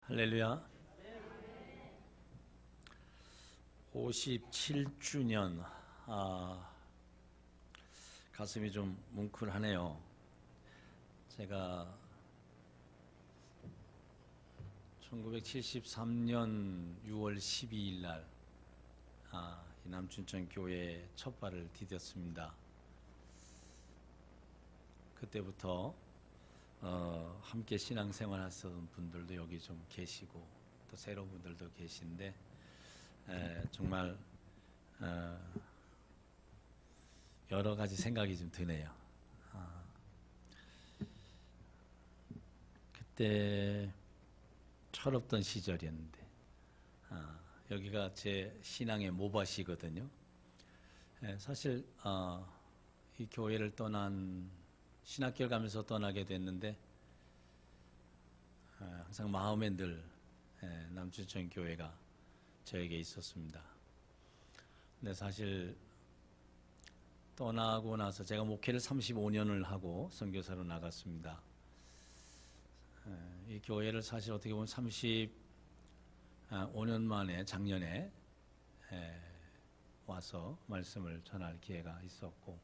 할렐루야. 57주년. 가슴이 좀 뭉클하네요. 제가 1973년 6월 12일 날 이 남춘천 교회에 첫 발을 디뎠습니다. 그때부터 함께 신앙생활 하셨던 분들도 여기 좀 계시고 또 새로운 분들도 계신데 정말 여러 가지 생각이 좀 드네요. 그때 철없던 시절이었는데 여기가 제 신앙의 모밭이거든요. 사실 이 교회를 떠난 신학교를 가면서 떠나게 됐는데 항상 마음에 늘 남춘천 교회가 저에게 있었습니다. 근데 사실 떠나고 나서 제가 목회를 35년을 하고 선교사로 나갔습니다. 이 교회를 사실 어떻게 보면 35년 만에 작년에 와서 말씀을 전할 기회가 있었고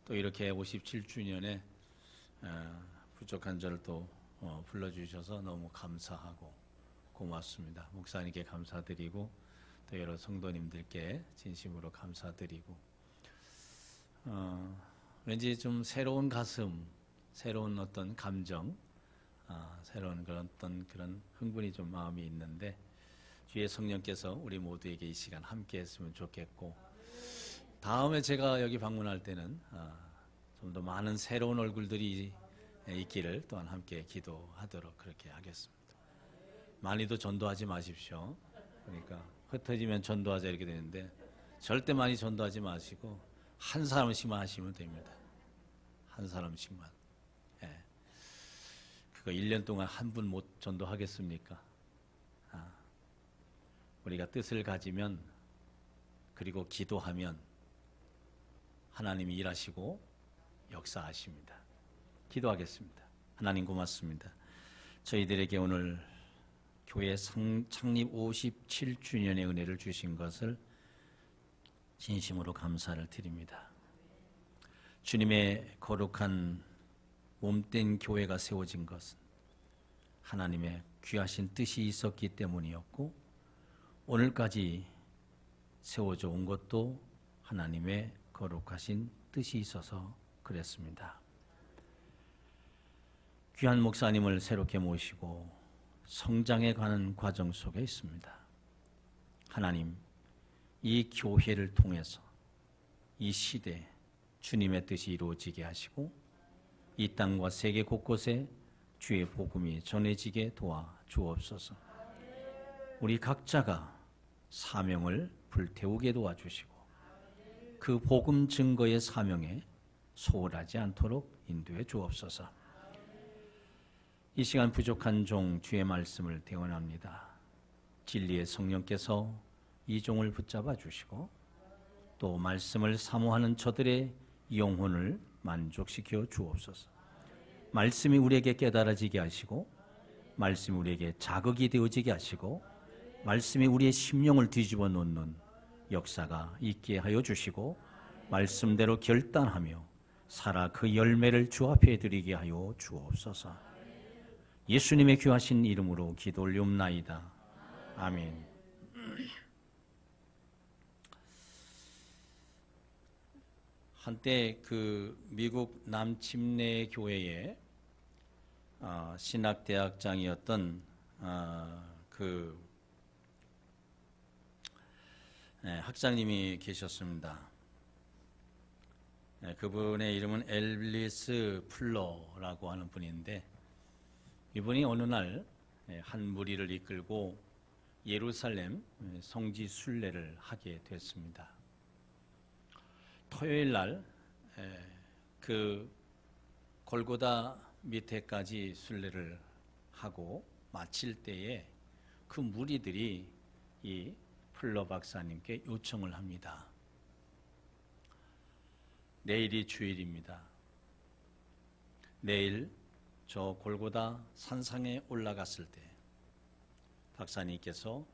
또 이렇게 57주년에 부족한 저를 또 불러주셔서 너무 감사하고 고맙습니다. 목사님께 감사드리고 또 여러 성도님들께 진심으로 감사드리고 왠지 좀 새로운 가슴, 새로운 어떤 감정, 새로운 그런 흥분이 좀 마음이 있는데 주의 성령께서 우리 모두에게 이 시간 함께 했으면 좋겠고 다음에 제가 여기 방문할 때는 좀 더 많은 새로운 얼굴들이 있기를 또한 함께 기도하도록 그렇게 하겠습니다. 많이도 전도하지 마십시오. 그러니까 흩어지면 전도하자 이렇게 되는데 절대 많이 전도하지 마시고 한 사람씩만 하시면 됩니다. 한 사람씩만. 그거 1년 동안 한 분 못 전도하겠습니까? 우리가 뜻을 가지면 그리고 기도하면 하나님이 일하시고 역사하십니다. 기도하겠습니다. 하나님 고맙습니다. 저희들에게 오늘 교회 창립 57주년의 은혜를 주신 것을 진심으로 감사를 드립니다. 주님의 거룩한 몸된 교회가 세워진 것은 하나님의 귀하신 뜻이 있었기 때문이었고 오늘까지 세워져 온 것도 하나님의 거룩하신 뜻이 있어서 그랬습니다. 귀한 목사님을 새롭게 모시고 성장해 가는 과정 속에 있습니다. 하나님, 이 교회를 통해서 이 시대에 주님의 뜻이 이루어지게 하시고 이 땅과 세계 곳곳에 주의 복음이 전해지게 도와 주옵소서. 우리 각자가 사명을 불태우게 도와주시고 그 복음 증거의 사명에 소홀하지 않도록 인도해 주옵소서. 이 시간 부족한 종 주의 말씀을 대원합니다. 진리의 성령께서 이 종을 붙잡아 주시고 또 말씀을 사모하는 저들의 영혼을 만족시켜 주옵소서. 말씀이 우리에게 깨달아지게 하시고 말씀이 우리에게 자극이 되어지게 하시고 말씀이 우리의 심령을 뒤집어 놓는 역사가 있게 하여 주시고 말씀대로 결단하며 살아 그 열매를 주 앞에 드리게 하여 주옵소서. 예수님의 귀하신 이름으로 기도 올리옵나이다. 아멘. 한때 그 미국 남침내 교회에 신학대학장이었던 학장님이 계셨습니다. 그분의 이름은 엘리스 풀러라고 하는 분인데 이분이 어느 날 한 무리를 이끌고 예루살렘 성지 순례를 하게 됐습니다. 토요일 날 그 골고다 밑에까지 순례를 하고 마칠 때에 그 무리들이 이 풀러 박사님께 요청을 합니다. 내일이 주일입니다. 내일 저 골고다 산상에 올라갔을 때 박사님께서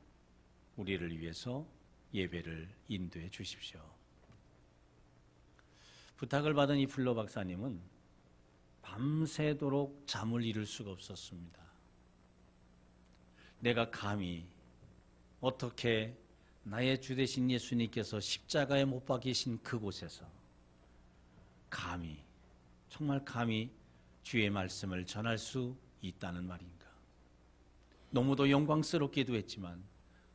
우리를 위해서 예배를 인도해 주십시오. 부탁을 받은 이 플러 박사님은 밤새도록 잠을 이룰 수가 없었습니다. 내가 감히 어떻게 나의 주 되신 예수님께서 십자가에 못 박히신 그곳에서 감히, 정말 감히 주의 말씀을 전할 수 있다는 말인가. 너무도 영광스럽기도 했지만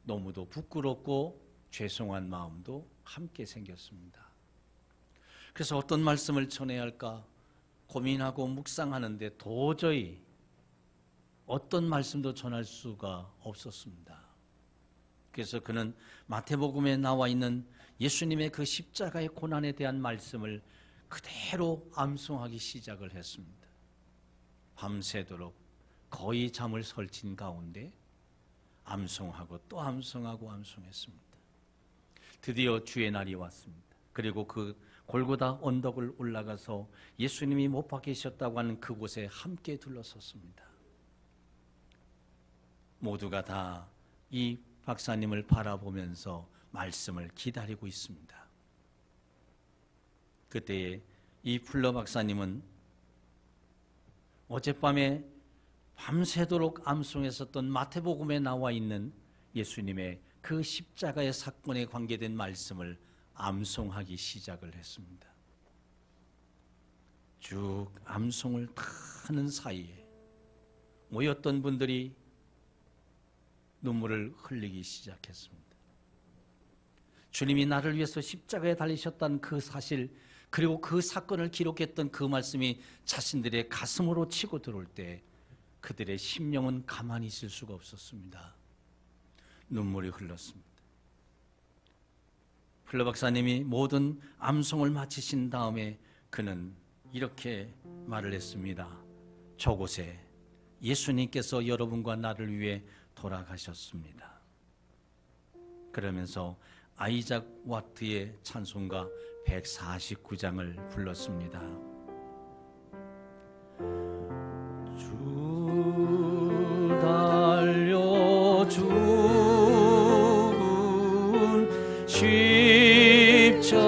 너무도 부끄럽고 죄송한 마음도 함께 생겼습니다. 그래서 어떤 말씀을 전해야 할까 고민하고 묵상하는데 도저히 어떤 말씀도 전할 수가 없었습니다. 그래서 그는 마태복음에 나와 있는 예수님의 그 십자가의 고난에 대한 말씀을 그대로 암송하기 시작을 했습니다. 밤새도록 거의 잠을 설친 가운데 암송하고 또 암송하고 암송했습니다. 드디어 주의 날이 왔습니다. 그리고 그 골고다 언덕을 올라가서 예수님이 못 박히셨다고 하는 그곳에 함께 둘러섰습니다. 모두가 다 이 박사님을 바라보면서 말씀을 기다리고 있습니다. 그때에 이 플러 박사님은 어젯밤에 밤새도록 암송했었던 마태복음에 나와 있는 예수님의 그 십자가의 사건에 관계된 말씀을 암송하기 시작을 했습니다. 쭉 암송을 다 하는 사이에 모였던 분들이 눈물을 흘리기 시작했습니다. 주님이 나를 위해서 십자가에 달리셨다는 그 사실, 그리고 그 사건을 기록했던 그 말씀이 자신들의 가슴으로 치고 들어올 때 그들의 심령은 가만히 있을 수가 없었습니다. 눈물이 흘렀습니다. 플러 박사님이 모든 암송을 마치신 다음에 그는 이렇게 말을 했습니다. 저곳에 예수님께서 여러분과 나를 위해 돌아가셨습니다. 그러면서 아이작 와트의 찬송가 149장을 불렀습니다. 주 달려 죽은 십자가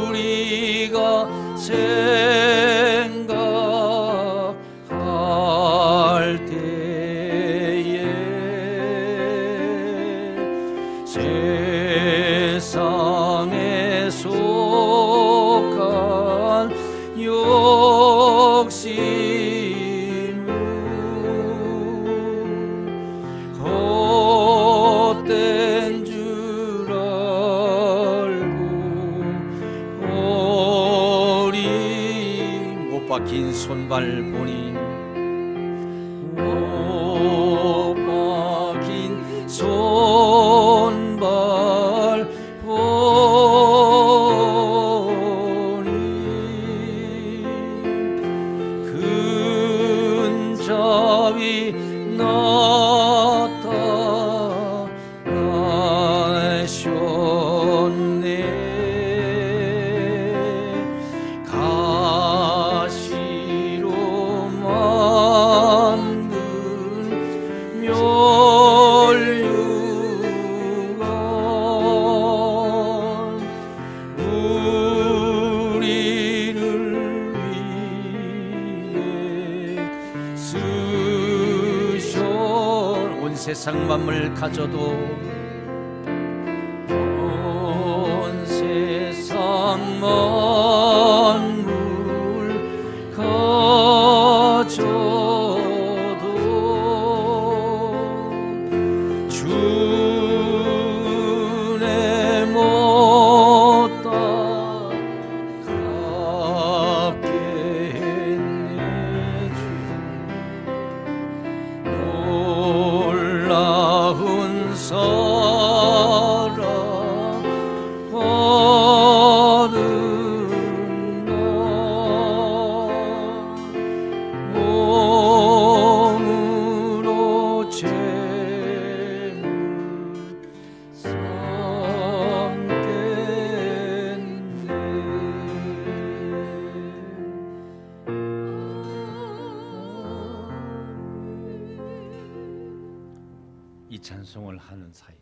우리가 생각할 때에 세상에 속한 욕심은 헛된 줄 알고 어린 못 박힌 손발 보니 못 박힌 손발 보니 근잡이 나타나셨네. 가시로 만든 멸류관 우리를 위해 쓰셔. 온 세상 만물 가져도 온 세상 만물 가져도 주의 못다 갚게 했네. 놀라운 사 찬송을 하는 사이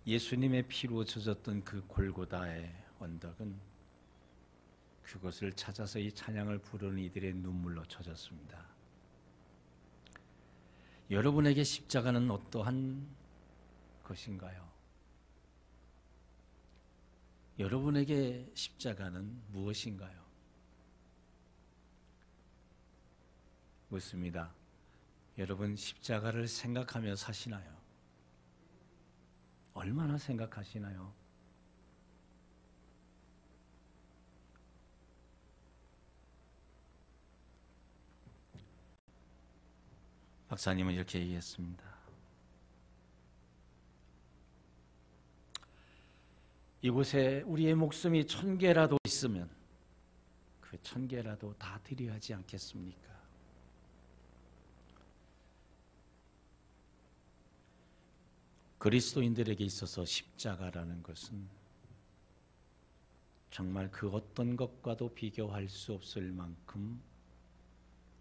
예수님의 피로 젖었던 그 골고다의 언덕은 그것을 찾아서 이 찬양을 부르는 이들의 눈물로 젖었습니다. 여러분에게 십자가는 어떠한 것인가요? 여러분에게 십자가는 무엇인가요? 묻습니다. 여러분 십자가를 생각하며 사시나요? 얼마나 생각하시나요? 박사님은 이렇게 얘기했습니다. 이곳에 우리의 목숨이 1000개라도 있으면 그 1000개라도 다 드려야 하지 않겠습니까? 그리스도인들에게 있어서 십자가라는 것은 정말 그 어떤 것과도 비교할 수 없을 만큼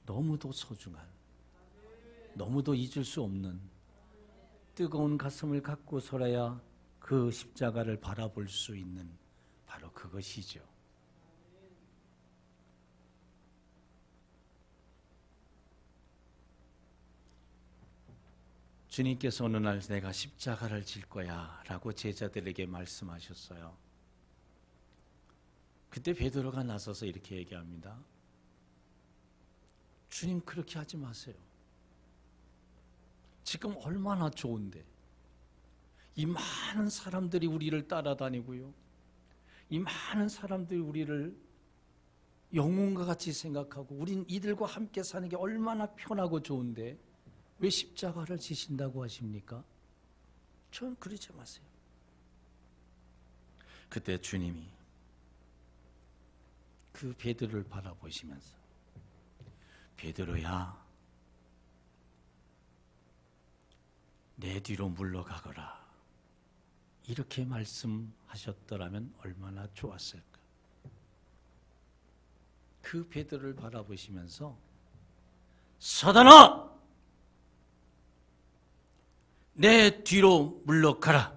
너무도 소중한, 너무도 잊을 수 없는 뜨거운 가슴을 갖고서라야 그 십자가를 바라볼 수 있는 바로 그것이죠. 주님께서 어느 날 내가 십자가를 질 거야 라고 제자들에게 말씀하셨어요. 그때 베드로가 나서서 이렇게 얘기합니다. 주님 그렇게 하지 마세요. 지금 얼마나 좋은데 이 많은 사람들이 우리를 따라다니고요, 이 많은 사람들이 우리를 영웅과 같이 생각하고 우린 이들과 함께 사는 게 얼마나 편하고 좋은데 왜 십자가를 지신다고 하십니까? 전 그러지 마세요. 그때 주님이 그 베드로를 바라보시면서 베드로야, 내 뒤로 물러가거라 이렇게 말씀하셨더라면 얼마나 좋았을까. 그 베드로를 바라보시면서 사단아, 내 뒤로 물러가라.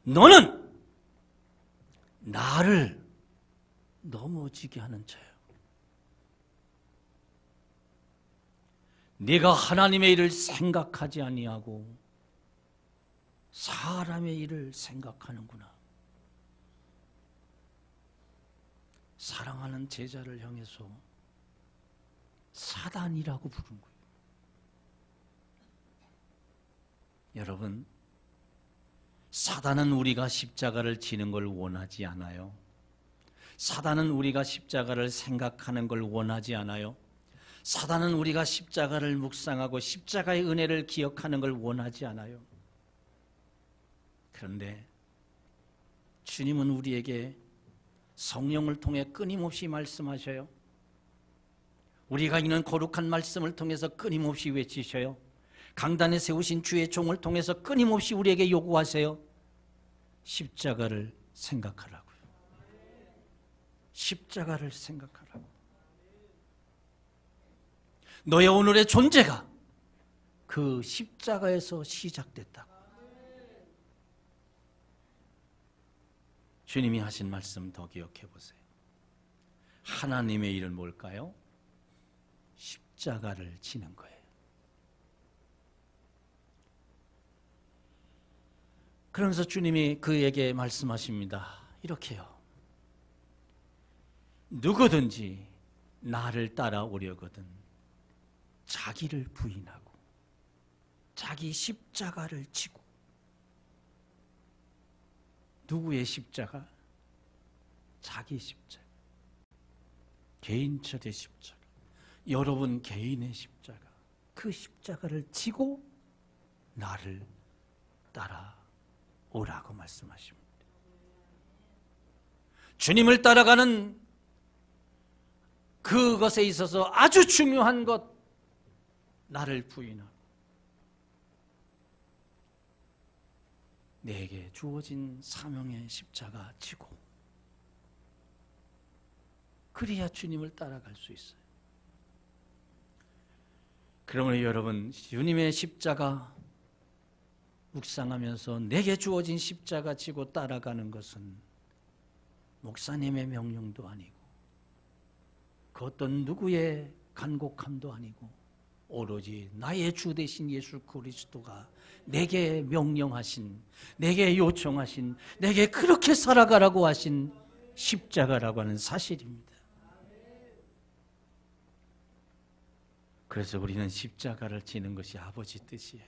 너는 나를 넘어지게 하는 자야. 네가 하나님의 일을 생각하지 아니하고 사람의 일을 생각하는구나. 사랑하는 제자를 향해서 사단이라고 부른 거예요. 여러분, 사단은 우리가 십자가를 지는 걸 원하지 않아요. 사단은 우리가 십자가를 생각하는 걸 원하지 않아요. 사단은 우리가 십자가를 묵상하고 십자가의 은혜를 기억하는 걸 원하지 않아요. 그런데 주님은 우리에게 성령을 통해 끊임없이 말씀하셔요. 우리가 읽는 거룩한 말씀을 통해서 끊임없이 외치셔요. 강단에 세우신 주의 종을 통해서 끊임없이 우리에게 요구하세요. 십자가를 생각하라고요. 십자가를 생각하라고. 너의 오늘의 존재가 그 십자가에서 시작됐다고. 주님이 하신 말씀 더 기억해 보세요. 하나님의 일은 뭘까요? 십자가를 지는 거예요. 그러면서 주님이 그에게 말씀하십니다. 이렇게요. 누구든지 나를 따라오려거든 자기를 부인하고 자기 십자가를 지고. 누구의 십자가? 자기 십자가. 개인적의 십자가. 여러분 개인의 십자가. 그 십자가를 지고 나를 따라오라고 말씀하십니다. 주님을 따라가는 그것에 있어서 아주 중요한 것, 나를 부인하고 내게 주어진 사명의 십자가 지고, 그래야 주님을 따라갈 수 있어요. 그러므로 여러분, 주님의 십자가 묵상하면서 내게 주어진 십자가 지고 따라가는 것은 목사님의 명령도 아니고 그 어떤 누구의 간곡함도 아니고 오로지 나의 주 되신 예수 그리스도가 내게 명령하신, 내게 요청하신, 내게 그렇게 살아가라고 하신 십자가라고 하는 사실입니다. 그래서 우리는 십자가를 지는 것이 아버지 뜻이에요.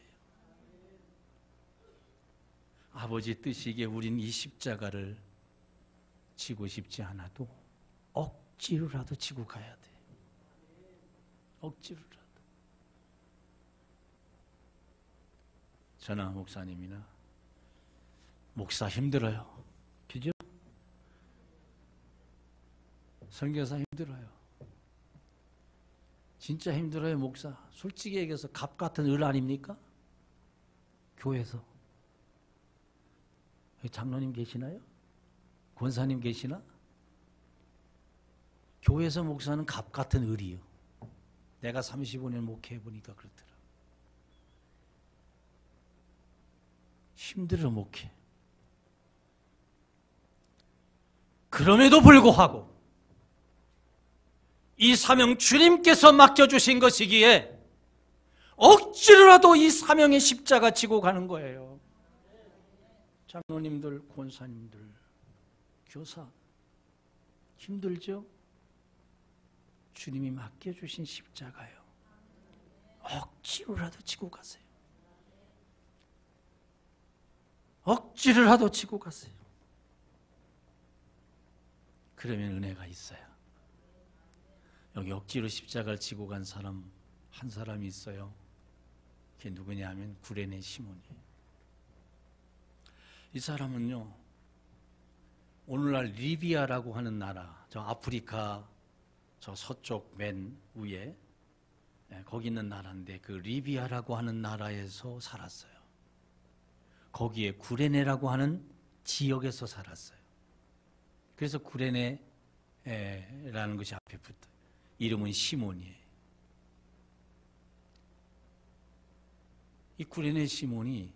아버지 뜻이기에 우린 이 십자가를 지고 싶지 않아도 억지로라도 지고 가야 돼. 억지로라도. 저나 목사님이나 목사 힘들어요. 그죠? 선교사 힘들어요. 진짜 힘들어요, 목사. 솔직히 얘기해서 갑 같은 을 아닙니까? 교회에서. 장로님 계시나요? 권사님 계시나? 교회에서 목사는 갑 같은 을이요. 내가 35년 목회해보니까 그렇더라. 힘들어 목회. 그럼에도 불구하고 이 사명 주님께서 맡겨주신 것이기에 억지로라도 이 사명의 십자가 지고 가는 거예요. 장로님들, 권사님들, 교사 힘들죠? 주님이 맡겨주신 십자가요. 억지로라도 지고 가세요. 억지로라도 지고 가세요. 그러면 은혜가 있어요. 여기 억지로 십자가를 지고 간 사람 한 사람이 있어요. 그게 누구냐 하면 구레네 시몬이에요. 이 사람은요, 오늘날 리비아라고 하는 나라, 저 아프리카 저 서쪽 맨 위에 거기 있는 나라인데 그 리비아라고 하는 나라에서 살았어요. 거기에 구레네라고 하는 지역에서 살았어요. 그래서 구레네라는 것이 앞에 붙어요. 이름은 시몬이에요. 이 구레네 시몬이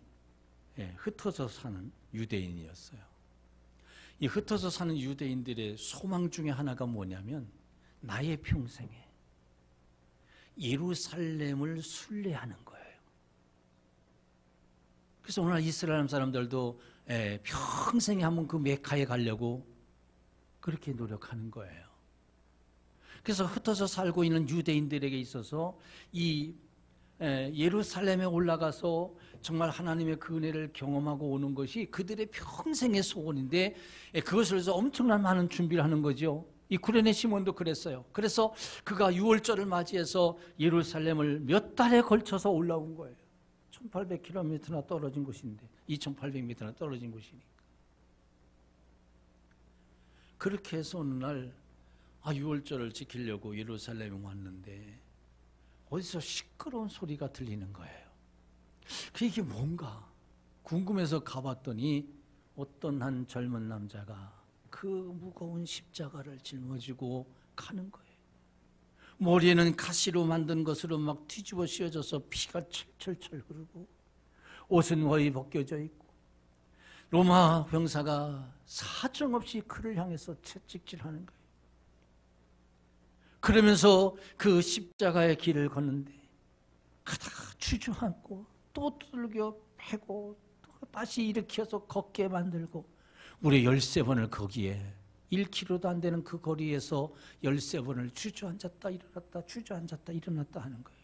흩어져 사는 유대인이었어요. 이 흩어져 사는 유대인들의 소망 중에 하나가 뭐냐면 나의 평생에 예루살렘을 순례하는 거예요. 그래서 오늘 이스라엘 사람들도 평생에 한번 그 메카에 가려고 그렇게 노력하는 거예요. 그래서 흩어져 살고 있는 유대인들에게 있어서 이 예루살렘에 올라가서 정말 하나님의 그 은혜를 경험하고 오는 것이 그들의 평생의 소원인데 그것을 위해서 엄청난 많은 준비를 하는 거죠. 이 구레네 시몬도 그랬어요. 그래서 그가 유월절을 맞이해서 예루살렘을 몇 달에 걸쳐서 올라온 거예요. 1800km나 떨어진 곳인데 2800m나 떨어진 곳이니까. 그렇게 해서 어느 날 유월절을 지키려고 예루살렘에 왔는데 어디서 시끄러운 소리가 들리는 거예요. 이게 뭔가 궁금해서 가봤더니 어떤 한 젊은 남자가 그 무거운 십자가를 짊어지고 가는 거예요. 머리에는 가시로 만든 것으로 막 뒤집어 씌워져서 피가 철철철 흐르고 옷은 거의 벗겨져 있고 로마 병사가 사정없이 그를 향해서 채찍질하는 거예요. 그러면서 그 십자가의 길을 걷는데 가다가 주저앉고 또 두들겨 패고 또 다시 일으켜서 걷게 만들고 무려 13번을 거기에 1km도 안 되는 그 거리에서 13번을 주저앉았다 일어났다 주저앉았다 일어났다 하는 거예요.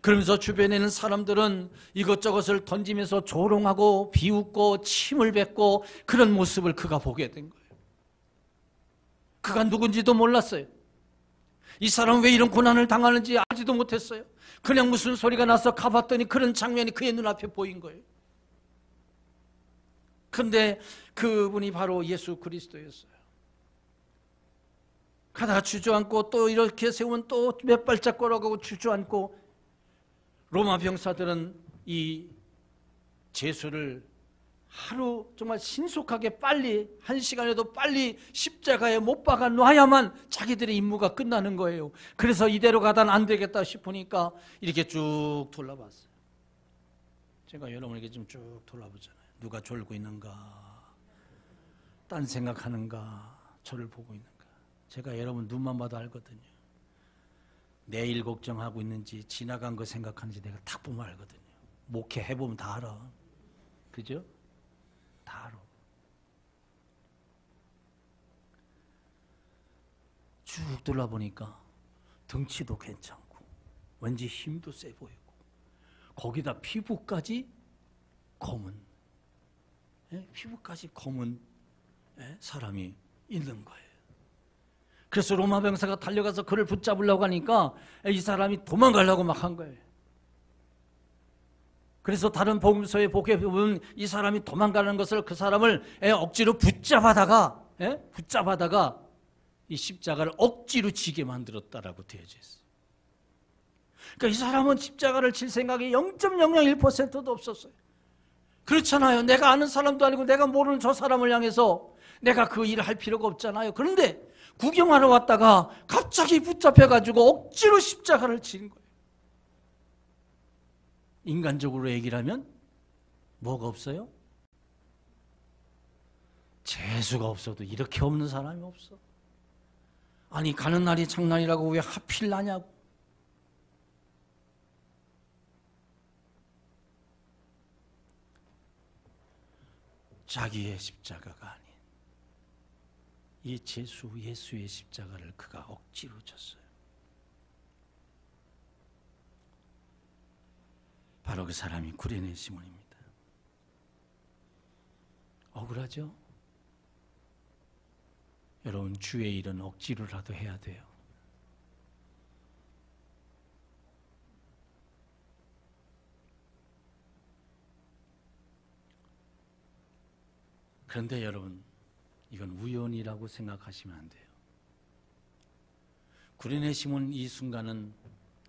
그러면서 주변에 있는 사람들은 이것저것을 던지면서 조롱하고 비웃고 침을 뱉고 그런 모습을 그가 보게 된 거예요. 그가 누군지도 몰랐어요. 이 사람은 왜 이런 고난을 당하는지 알지도 못했어요. 그냥 무슨 소리가 나서 가봤더니 그런 장면이 그의 눈앞에 보인 거예요. 그런데 그분이 바로 예수 그리스도였어요. 가다가 주저앉고 또 이렇게 세우면 또 몇 발짝 걸어가고 주저앉고 로마 병사들은 이 제수를 하루 정말 신속하게 빨리 1시간에도 빨리 십자가에 못 박아 놔야만 자기들의 임무가 끝나는 거예요. 그래서 이대로 가다는 안 되겠다 싶으니까 이렇게 쭉 돌아봤어요. 제가 여러분에게 좀 쭉 돌아보잖아요. 누가 졸고 있는가, 딴 생각하는가, 저를 보고 있는가. 제가 여러분 눈만 봐도 알거든요. 내일 걱정하고 있는지 지나간 거 생각하는지 내가 딱 보면 알거든요. 목회 해보면 다 알아. 그죠? 다 알아. 쭉 돌아보니까 덩치도 괜찮고 왠지 힘도 세 보이고 거기다 피부까지 검은, 피부까지 검은 사람이 있는 거예요. 그래서 로마 병사가 달려가서 그를 붙잡으려고 하니까 이 사람이 도망가려고 막 한 거예요. 그래서 다른 복음서에 보게 보면 이 사람이 도망가는 것을 그 사람을 억지로 붙잡아다가 이 십자가를 억지로 지게 만들었다라고 되어져 있어요. 그러니까 이 사람은 십자가를 칠 생각이 0.001%도 없었어요. 그렇잖아요. 내가 아는 사람도 아니고 내가 모르는 저 사람을 향해서 내가 그 일을 할 필요가 없잖아요. 그런데 구경하러 왔다가 갑자기 붙잡혀가지고 억지로 십자가를 치는 거예요. 인간적으로 얘기를 하면 뭐가 없어요? 재수가 없어도 이렇게 없는 사람이 없어. 아니 가는 날이 장날이라고 왜 하필 나냐고. 자기의 십자가가 아닌 이 재수 예수의 십자가를 그가 억지로 졌어요. 바로 그 사람이 구레네 시몬입니다. 억울하죠? 여러분 주의 일은 억지로라도 해야 돼요. 그런데 여러분 이건 우연이라고 생각하시면 안 돼요. 구레네 시몬 이 순간은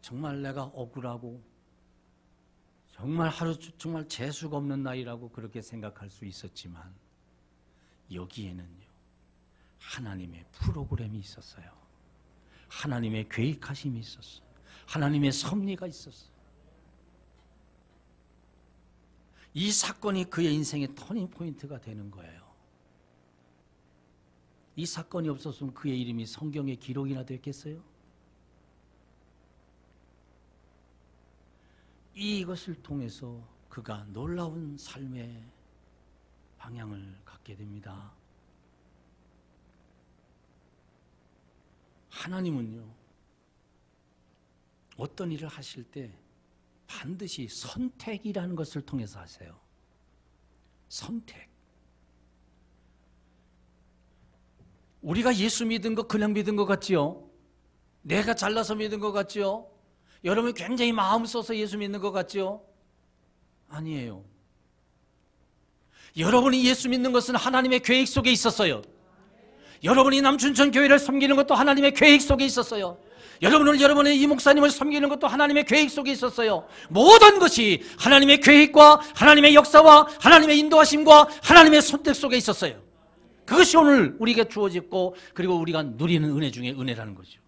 정말 내가 억울하고 정말 정말 재수가 없는 날이라고 그렇게 생각할 수 있었지만 여기에는요 하나님의 프로그램이 있었어요. 하나님의 계획하심이 있었어요. 하나님의 섭리가 있었어요. 이 사건이 그의 인생의 터닝 포인트가 되는 거예요. 이 사건이 없었으면 그의 이름이 성경에 기록이나 됐겠어요? 이것을 통해서 그가 놀라운 삶의 방향을 갖게 됩니다. 하나님은요, 어떤 일을 하실 때 반드시 선택이라는 것을 통해서 하세요. 선택. 우리가 예수 믿은 거 그냥 믿은 것 같지요? 내가 잘나서 믿은 것 같지요? 여러분이 굉장히 마음 써서 예수 믿는 것 같지요? 아니에요. 여러분이 예수 믿는 것은 하나님의 계획 속에 있었어요. 여러분이 남춘천 교회를 섬기는 것도 하나님의 계획 속에 있었어요. 여러분의 이 목사님을 섬기는 것도 하나님의 계획 속에 있었어요. 모든 것이 하나님의 계획과 하나님의 역사와 하나님의 인도하심과 하나님의 선택 속에 있었어요. 그것이 오늘 우리에게 주어졌고 그리고 우리가 누리는 은혜 중에 은혜라는 거죠.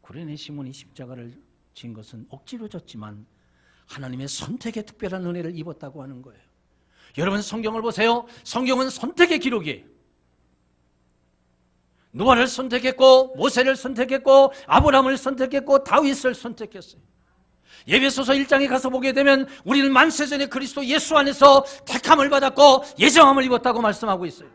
구레네 시몬이 십자가를 진 것은 억지로 졌지만 하나님의 선택의 특별한 은혜를 입었다고 하는 거예요. 여러분 성경을 보세요. 성경은 선택의 기록이에요. 노아를 선택했고 모세를 선택했고 아브라함을 선택했고 다윗을 선택했어요. 에베소서 1장에 가서 보게 되면 우리는 만세전에 그리스도 예수 안에서 택함을 받았고 예정함을 입었다고 말씀하고 있어요.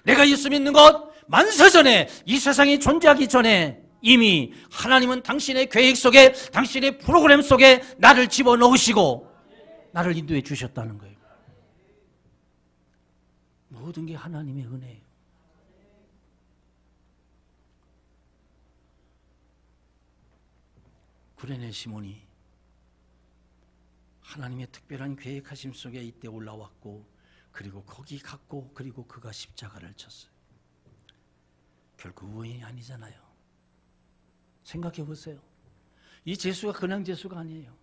내가 예수 믿는 것 만세전에 이 세상이 존재하기 전에 이미 하나님은 당신의 계획 속에 당신의 프로그램 속에 나를 집어넣으시고 나를 인도해 주셨다는 거예요. 모든 게 하나님의 은혜예요. 구레네 시몬이 하나님의 특별한 계획하심 속에 이때 올라왔고 그리고 거기 갔고 그리고 그가 십자가를 쳤어요. 결국 우연이 아니잖아요. 생각해 보세요. 이 재수가 그냥 재수가 아니에요.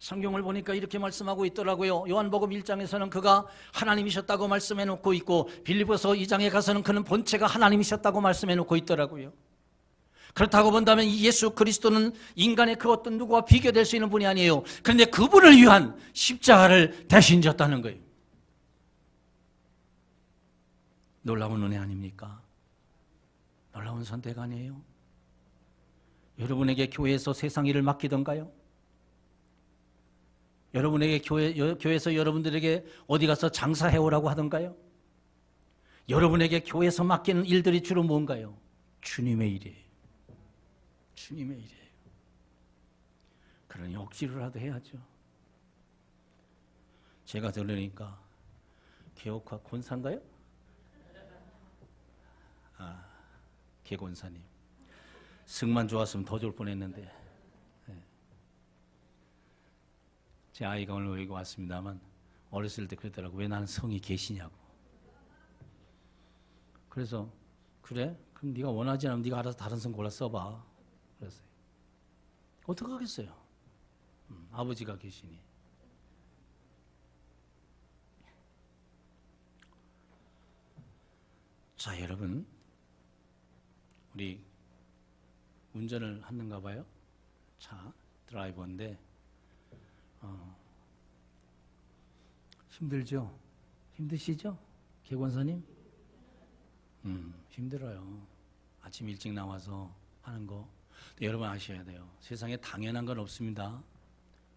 성경을 보니까 이렇게 말씀하고 있더라고요. 요한복음 1장에서는 그가 하나님이셨다고 말씀해 놓고 있고, 빌립보서 2장에 가서는 그는 본체가 하나님이셨다고 말씀해 놓고 있더라고요. 그렇다고 본다면 이 예수 그리스도는 인간의 그 어떤 누구와 비교될 수 있는 분이 아니에요. 그런데 그분을 위한 십자가를 대신 졌다는 거예요. 놀라운 은혜 아닙니까? 놀라운 선택 아니에요? 여러분에게 교회에서 세상 일을 맡기던가요? 여러분에게 교회에서 여러분들에게 어디 가서 장사해오라고 하던가요? 여러분에게 교회에서 맡기는 일들이 주로 뭔가요? 주님의 일이에요. 주님의 일이에요. 그러니 억지로라도 해야죠. 제가 들으니까 개옥화 권사인가요? 개권사님. 승만 좋았으면 더 좋을 뻔했는데. 제 아이가 오늘 여기 왔습니다만 어렸을 때 그랬더라고. 왜 나는 성이 계시냐고. 그래서 그래? 그럼 네가 원하지 않으면 네가 알아서 다른 성 골라 써봐. 그랬어요. 어떡하겠어요? 아버지가 계시니. 자, 여러분, 우리 운전을 하는가 봐요. 차 드라이버인데 힘들죠? 힘드시죠? 개권사님? 힘들어요. 아침 일찍 나와서 하는 거. 여러분 아셔야 돼요. 세상에 당연한 건 없습니다.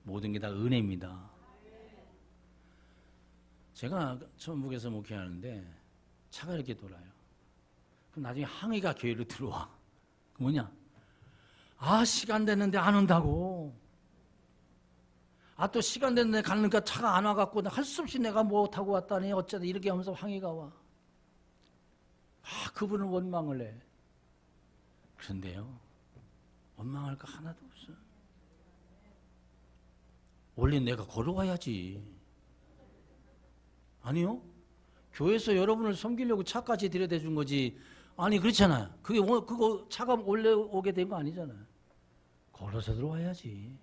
모든 게 다 은혜입니다. 제가 전북에서 목회하는데 차가 이렇게 돌아요. 그럼 나중에 항의가 교회로 들어와. 뭐냐? 시간 됐는데 안 온다고. 또 시간 됐는데 가니까 차가 안 와갖고 할 수 없이 내가 뭐 타고 왔다니 어쩌다 이렇게 하면서 항의가 와. 그분은 원망을 해. 그런데요, 원망할 거 하나도 없어. 원래 내가 걸어와야지. 아니요? 교회에서 여러분을 섬기려고 차까지 들여다 준 거지. 아니, 그렇잖아요. 그거 차가 원래 오게 된 거 아니잖아요. 걸어서 들어와야지.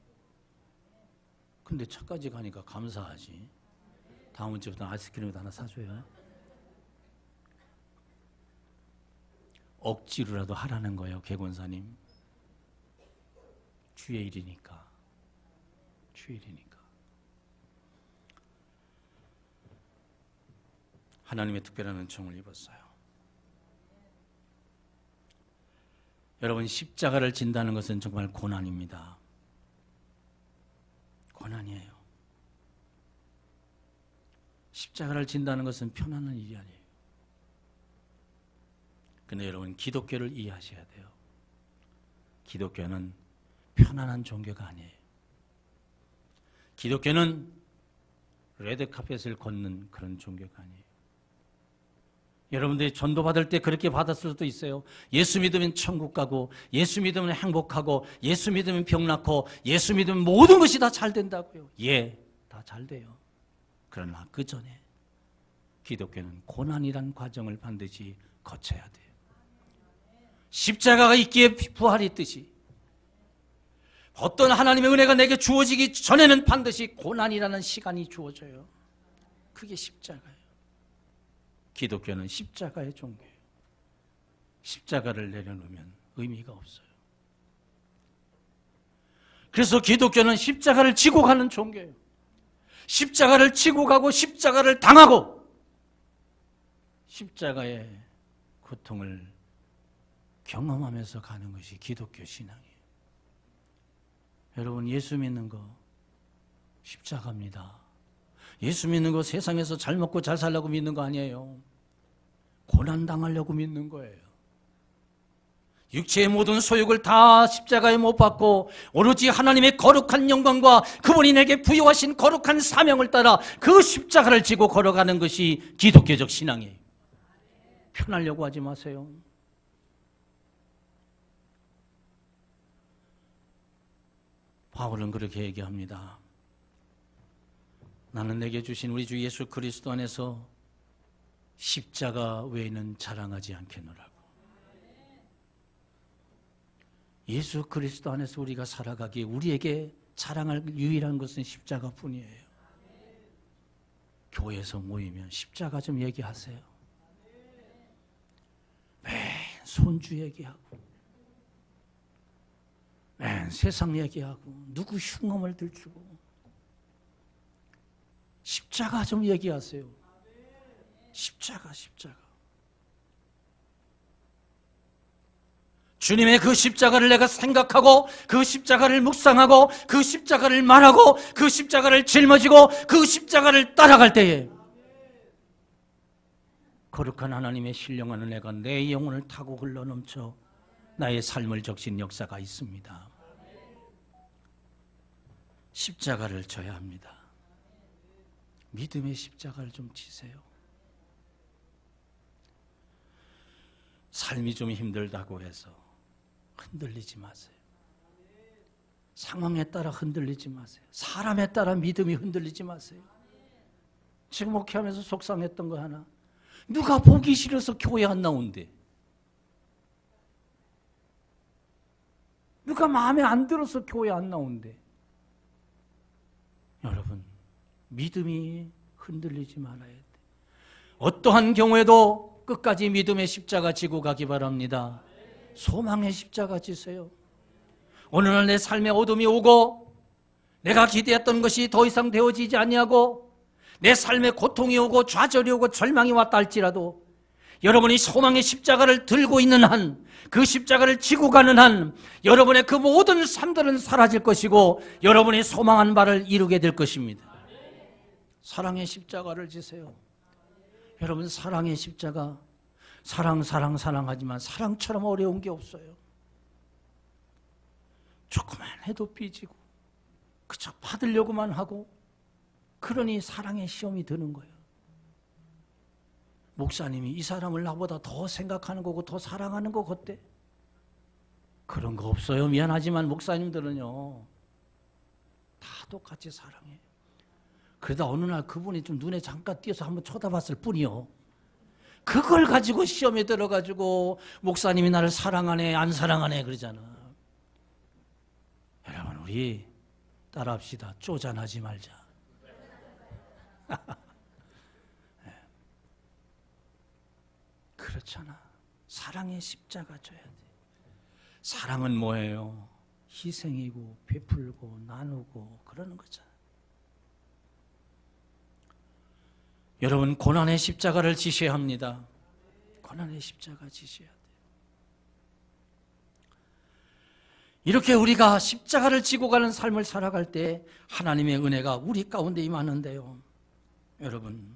근데 차까지 가니까 감사하지. 다음 주부터 아이스크림도 하나 사줘요. 억지로라도 하라는 거예요, 개권사님. 주의 일이니까. 주의 일이니까. 하나님의 특별한 은총을 입었어요. 여러분, 십자가를 진다는 것은 정말 고난입니다. 고난이에요. 십자가를 진다는 것은 편안한 일이 아니에요. 근데 여러분, 기독교를 이해하셔야 돼요. 기독교는 편안한 종교가 아니에요. 기독교는 레드카펫을 걷는 그런 종교가 아니에요. 여러분들이 전도받을 때 그렇게 받았을 수도 있어요. 예수 믿으면 천국 가고, 예수 믿으면 행복하고, 예수 믿으면 병 낫고, 예수 믿으면 모든 것이 다 잘 된다고요. 다 잘 돼요. 그러나 그 전에 기독교는 고난이란 과정을 반드시 거쳐야 돼요. 십자가가 있기에 부활이 있듯이 어떤 하나님의 은혜가 내게 주어지기 전에는 반드시 고난이라는 시간이 주어져요. 그게 십자가예요. 기독교는 십자가의 종교예요. 십자가를 내려놓으면 의미가 없어요. 그래서 기독교는 십자가를 지고 가는 종교예요. 십자가를 지고 가고 십자가를 당하고 십자가의 고통을 경험하면서 가는 것이 기독교 신앙이에요. 여러분, 예수 믿는 거 십자가입니다. 예수 믿는 거 세상에서 잘 먹고 잘 살려고 믿는 거 아니에요. 고난당하려고 믿는 거예요. 육체의 모든 소욕을 다 십자가에 못 박고 오로지 하나님의 거룩한 영광과 그분이 내게 부여하신 거룩한 사명을 따라 그 십자가를 지고 걸어가는 것이 기독교적 신앙이에요. 편하려고 하지 마세요. 바울은 그렇게 얘기합니다. 나는 내게 주신 우리 주 예수 그리스도 안에서 십자가 외에는 자랑하지 않겠노라고. 예수 그리스도 안에서 우리가 살아가기에 우리에게 자랑할 유일한 것은 십자가뿐이에요. 교회에서 모이면 십자가 좀 얘기하세요. 맨 손주 얘기하고, 맨 세상 얘기하고, 누구 흉엄을 들추고, 십자가 좀 얘기하세요. 십자가. 주님의 그 십자가를 내가 생각하고, 그 십자가를 묵상하고, 그 십자가를 말하고, 그 십자가를 짊어지고, 그 십자가를 따라갈 때에 거룩한 하나님의 신령한 은혜가 내 영혼을 타고 흘러넘쳐 나의 삶을 적신 역사가 있습니다. 십자가를 져야 합니다. 믿음의 십자가를 좀 지세요. 삶이 좀 힘들다고 해서 흔들리지 마세요. 상황에 따라 흔들리지 마세요. 사람에 따라 믿음이 흔들리지 마세요. 지금 목회하면서 속상했던 거 하나, 누가 보기 싫어서 교회 안 나온대. 누가 마음에 안 들어서 교회 안 나온대. 여러분, 믿음이 흔들리지 말아야 돼. 어떠한 경우에도 끝까지 믿음의 십자가 지고 가기 바랍니다. 소망의 십자가 지세요. 어느 날 내 삶에 어둠이 오고 내가 기대했던 것이 더 이상 되어지지 아니하고 내 삶에 고통이 오고 좌절이 오고 절망이 왔다 할지라도 여러분이 소망의 십자가를 들고 있는 한, 그 십자가를 지고 가는 한 여러분의 그 모든 삶들은 사라질 것이고 여러분이 소망한 바를 이루게 될 것입니다. 사랑의 십자가를 지세요. 여러분, 사랑의 십자가, 사랑하지만 사랑처럼 어려운 게 없어요. 조금만 해도 삐지고 그저 받으려고만 하고, 그러니 사랑의 시험이 드는 거예요. 목사님이 이 사람을 나보다 더 생각하는 거고 더 사랑하는 거 같대. 그런 거 없어요. 미안하지만 목사님들은요 다 똑같이 사랑해요. 그러다 어느 날 그분이 좀 눈에 잠깐 띄어서 한번 쳐다봤을 뿐이요. 그걸 가지고 시험에 들어가지고 목사님이 나를 사랑하네 안 사랑하네 그러잖아. 여러분, 우리 따라합시다. 쪼잔하지 말자. 그렇잖아. 사랑의 십자가 져야 돼. 사랑은 뭐예요? 희생이고 베풀고 나누고 그러는 거잖아. 여러분, 고난의 십자가를 지셔야 합니다. 고난의 십자가 지셔야 돼. 이렇게 우리가 십자가를 지고 가는 삶을 살아갈 때 하나님의 은혜가 우리 가운데 임하는데요. 여러분,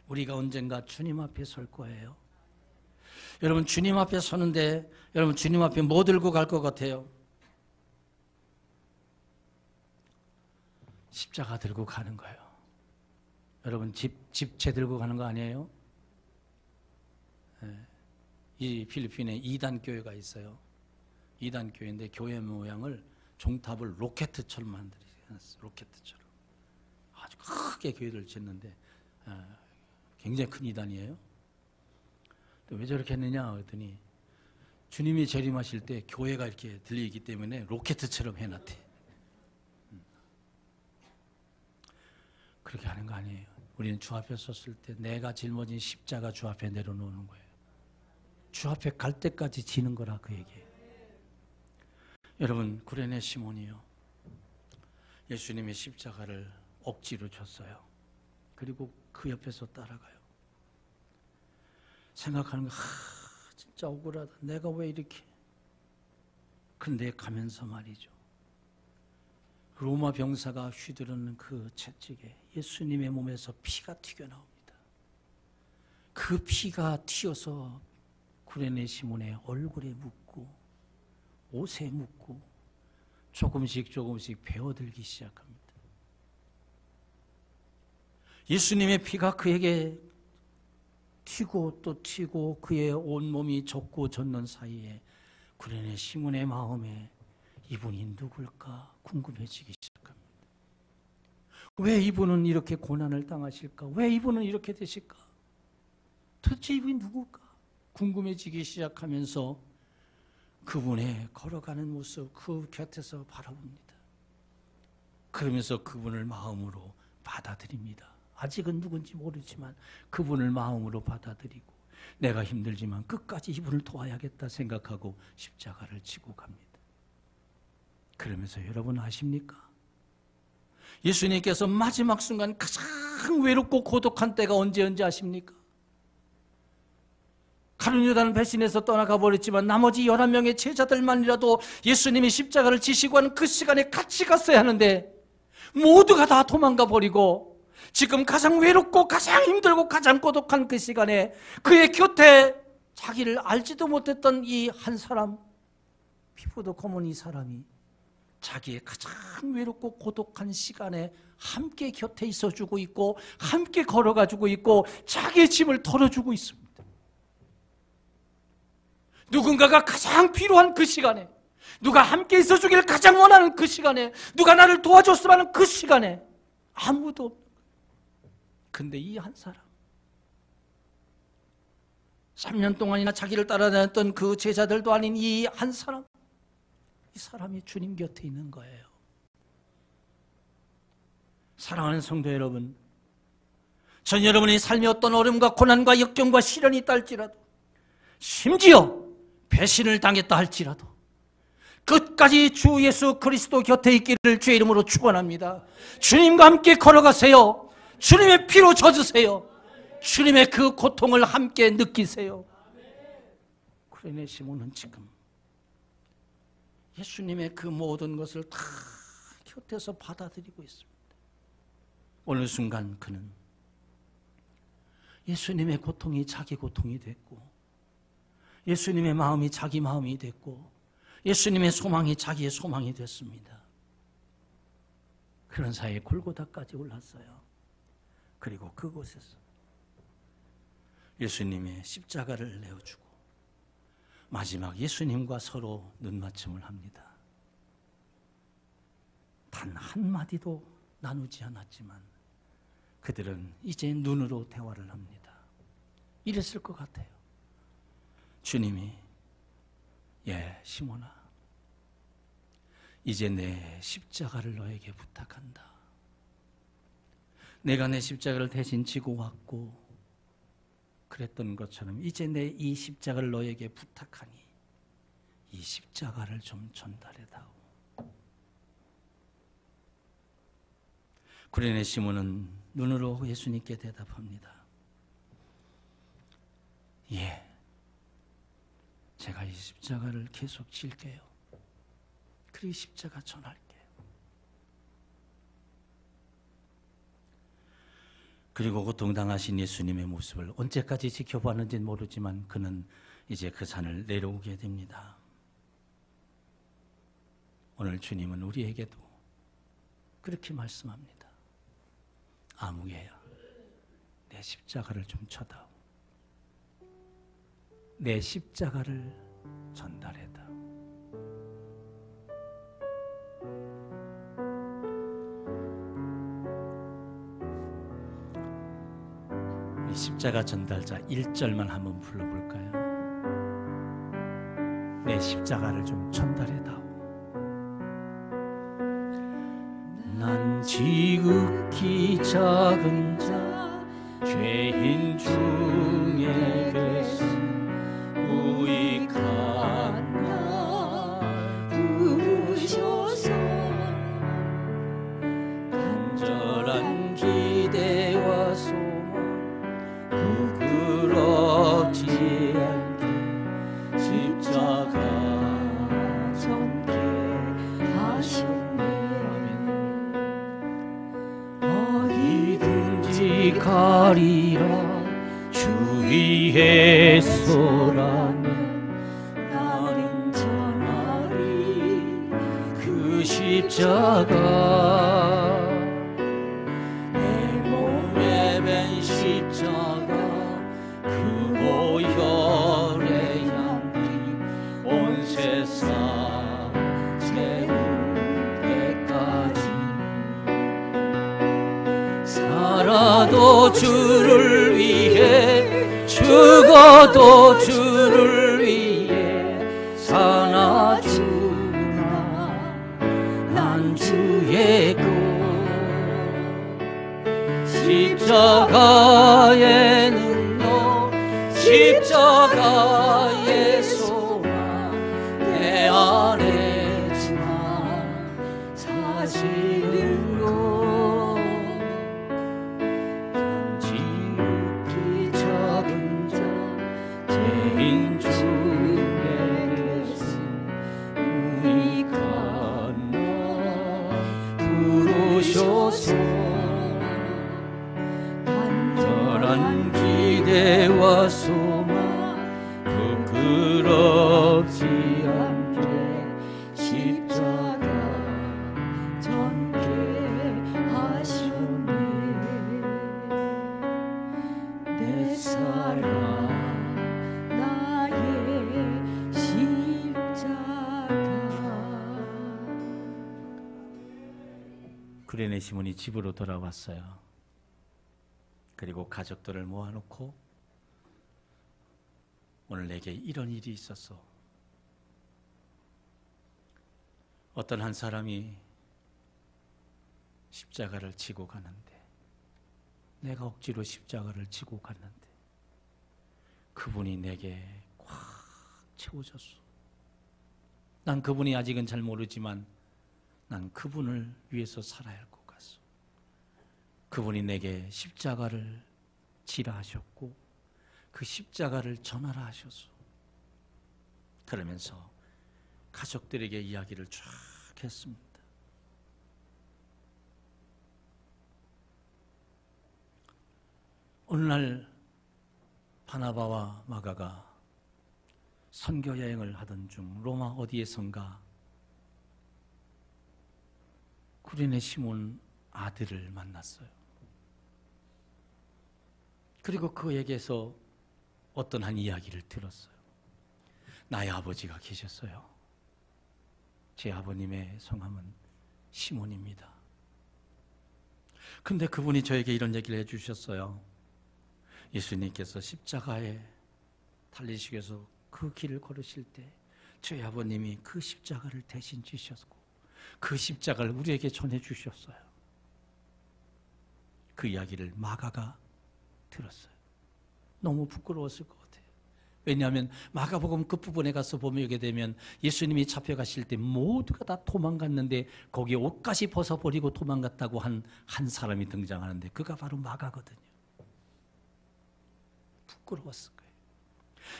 우리가 언젠가 주님 앞에 설 거예요. 여러분, 주님 앞에 서는데 여러분, 주님 앞에 뭐 들고 갈 것 같아요? 십자가 들고 가는 거예요. 여러분, 집채 들고 가는 거 아니에요? 이 필리핀에 2단 교회가 있어요. 2단 교회인데 교회 모양을 종탑을 로켓처럼 만들어놨어요. 로켓처럼. 아주 크게 교회를 짓는데 굉장히 큰 2단이에요. 왜 저렇게 했느냐 그랬더니 주님이 재림하실 때 교회가 이렇게 들리기 때문에 로켓처럼 해놨대. 그렇게 하는 거 아니에요. 우리는 주 앞에 섰을 때 내가 짊어진 십자가 주 앞에 내려놓는 거예요. 주 앞에 갈 때까지 지는 거라 그 얘기예요. 여러분, 구레네 시몬이요, 예수님의 십자가를 억지로 줬어요. 그리고 그 옆에서 따라가요. 생각하는 거, 진짜 억울하다. 내가 왜 이렇게. 근데 가면서 말이죠, 로마 병사가 휘두르는 그 채찍에 예수님의 몸에서 피가 튀겨나옵니다. 그 피가 튀어서 구레네 시몬의 얼굴에 묻고 옷에 묻고 조금씩 배어들기 시작합니다. 예수님의 피가 그에게 튀고 또 튀고 그의 온몸이 젖고 젖는 사이에 구레네 시몬의 마음에 이분이 누굴까 궁금해지기 시작합니다. 왜 이분은 이렇게 고난을 당하실까? 왜 이분은 이렇게 되실까? 도대체 이분이 누굴까? 궁금해지기 시작하면서 그분의 걸어가는 모습 그 곁에서 바라봅니다. 그러면서 그분을 마음으로 받아들입니다. 아직은 누군지 모르지만 그분을 마음으로 받아들이고 내가 힘들지만 끝까지 이분을 도와야겠다 생각하고 십자가를 지고 갑니다. 그러면서 여러분 아십니까? 예수님께서 마지막 순간 가장 외롭고 고독한 때가 언제 아십니까? 가룟 유다는 배신해서 떠나가 버렸지만 나머지 11명의 제자들만이라도 예수님이 십자가를 지시고 하는 그 시간에 같이 갔어야 하는데 모두가 다 도망가 버리고 지금 가장 외롭고 가장 힘들고 가장 고독한 그 시간에 그의 곁에 자기를 알지도 못했던 이 한 사람, 피부도 검은 이 사람이 자기의 가장 외롭고 고독한 시간에 함께 곁에 있어주고 있고 함께 걸어가지고 있고 자기의 짐을 덜어주고 있습니다. 누군가가 가장 필요한 그 시간에, 누가 함께 있어주기를 가장 원하는 그 시간에, 누가 나를 도와줬으면 하는 그 시간에 아무도 없는 거예요. 근데 이 한 사람, 3년 동안이나 자기를 따라다녔던 그 제자들도 아닌 이 한 사람, 이 사람이 주님 곁에 있는 거예요. 사랑하는 성도 여러분, 전 여러분의 삶에 어떤 어려움과 고난과 역경과 시련이 있다 할지라도, 심지어 배신을 당했다 할지라도 끝까지 주 예수 그리스도 곁에 있기를 주의 이름으로 축원합니다. 주님과 함께 걸어가세요. 주님의 피로 젖으세요. 주님의 그 고통을 함께 느끼세요. 쿠레네 시몬은 지금 예수님의 그 모든 것을 다 곁에서 받아들이고 있습니다. 어느 순간 그는 예수님의 고통이 자기 고통이 됐고, 예수님의 마음이 자기 마음이 됐고, 예수님의 소망이 자기의 소망이 됐습니다. 그런 사이에 골고다까지 올랐어요. 그리고 그곳에서 예수님의 십자가를 내어주고 마지막 예수님과 서로 눈맞춤을 합니다. 단 한마디도 나누지 않았지만 그들은 이제 눈으로 대화를 합니다. 이랬을 것 같아요. 주님이, 시몬아, 이제 내 십자가를 너에게 부탁한다. 내가 내 십자가를 대신 지고 왔고 그랬던 것처럼 이제 내 이 십자가를 너에게 부탁하니 이 십자가를 좀 전달해다오. 구레네 시몬은 눈으로 예수님께 대답합니다. 제가 이 십자가를 계속 질게요. 그리고 십자가 전할게요. 그리고 고통당하신 예수님의 모습을 언제까지 지켜봤는지는 모르지만 그는 이제 그 산을 내려오게 됩니다. 오늘 주님은 우리에게도 그렇게 말씀합니다. 아무개야, 내 십자가를 좀 쳐다오. 내 십자가를 전달해다. 이 십자가 전달자 1절만 한번 불러볼까요? 내 십자가를 좀 전달해다오. 난 지극히 작은 자, 죄인 중에 유익한 나 부르셔서 간절한 기대와 소망 부끄럽지 않게 십자가 전게 하셨네. 어디든지 가리라 주 위에 쏘라면 나는 전하리 그 십자가. 내 몸에 밴 십자가 그 보혈의 향기 온 세상 채울 때까지 살아도 주를 위해 죽어도 주를 위해 사나 주나 난 주의 것 십자가의 소망 내 안에 있지만 사실은 것 지극히 작은 자 죄인 중에 유익한 나 부르셔서 간절한 기대와 소망 부끄럽지 않게 십자가 전개하셨네. 내 사랑 나의 십자가. 구레네 시몬이 집으로 돌아왔어요. 그리고 가족들을 모아놓고 오늘 내게 이런 일이 있었어. 어떤 한 사람이 십자가를 지고 가는데, 내가 억지로 십자가를 지고 갔는데 그분이 내게 꽉 채워줬어. 난 그분이 아직은 잘 모르지만 난 그분을 위해서 살아야 할 것 같소. 그분이 내게 십자가를 지라 하셨고 그 십자가를 전하라 하셨소. 그러면서 가족들에게 이야기를 쫙 했습니다. 어느 날 바나바와 마가가 선교 여행을 하던 중 로마 어디에선가 구레네 시몬 아들을 만났어요. 그리고 그에게서 어떤 한 이야기를 들었어요. 나의 아버지가 계셨어요. 제 아버님의 성함은 시몬입니다. 근데 그분이 저에게 이런 얘기를 해주셨어요. 예수님께서 십자가에 달리시기 위해서 그 길을 걸으실 때 저희 아버님이 그 십자가를 대신 지셨고 그 십자가를 우리에게 전해주셨어요. 그 이야기를 마가가 들었어요. 너무 부끄러웠을 것 같아요. 왜냐하면 마가복음 끝부분에 가서 보게 되면 예수님이 잡혀가실 때 모두가 다 도망갔는데 거기에 옷까지 벗어버리고 도망갔다고 한 사람이 등장하는데 그가 바로 마가거든요. 부끄러웠을 거예요.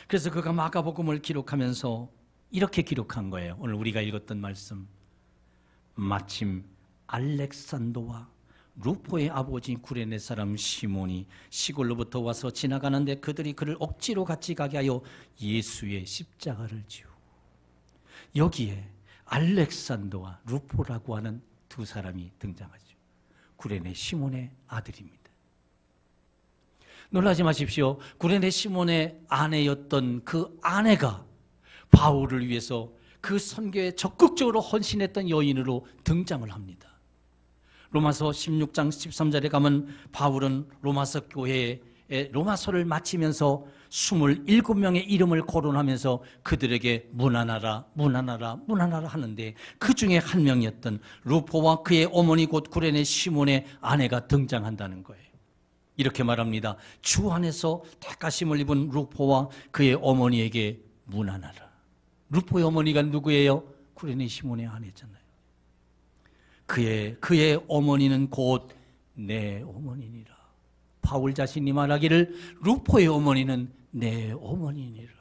그래서 그가 마가복음을 기록하면서 이렇게 기록한 거예요. 오늘 우리가 읽었던 말씀. 마침 알렉산더와 루포의 아버지 구레네 사람 시몬이 시골로부터 와서 지나가는데 그들이 그를 억지로 같이 가게 하여 예수의 십자가를 지우고, 여기에 알렉산더와 루포라고 하는 두 사람이 등장하죠. 구레네 시몬의 아들입니다. 놀라지 마십시오. 구레네 시몬의 아내였던 그 아내가 바울을 위해서 그 선교에 적극적으로 헌신했던 여인으로 등장을 합니다. 로마서 16장 13절에 가면 바울은 로마서 교회에 로마서를 마치면서 27명의 이름을 거론하면서 그들에게 문안하라 문안하라 문안하라 하는데 그 중에 한 명이었던 루포와 그의 어머니 곧 구레네 시몬의 아내가 등장한다는 거예요. 이렇게 말합니다. 주 안에서 택하심을 입은 루포와 그의 어머니에게 문안하라. 루포의 어머니가 누구예요? 구레네 시몬의 아내잖아요. 그의 어머니는 곧 내 어머니니라. 바울 자신이 말하기를 루포의 어머니는 내 어머니니라.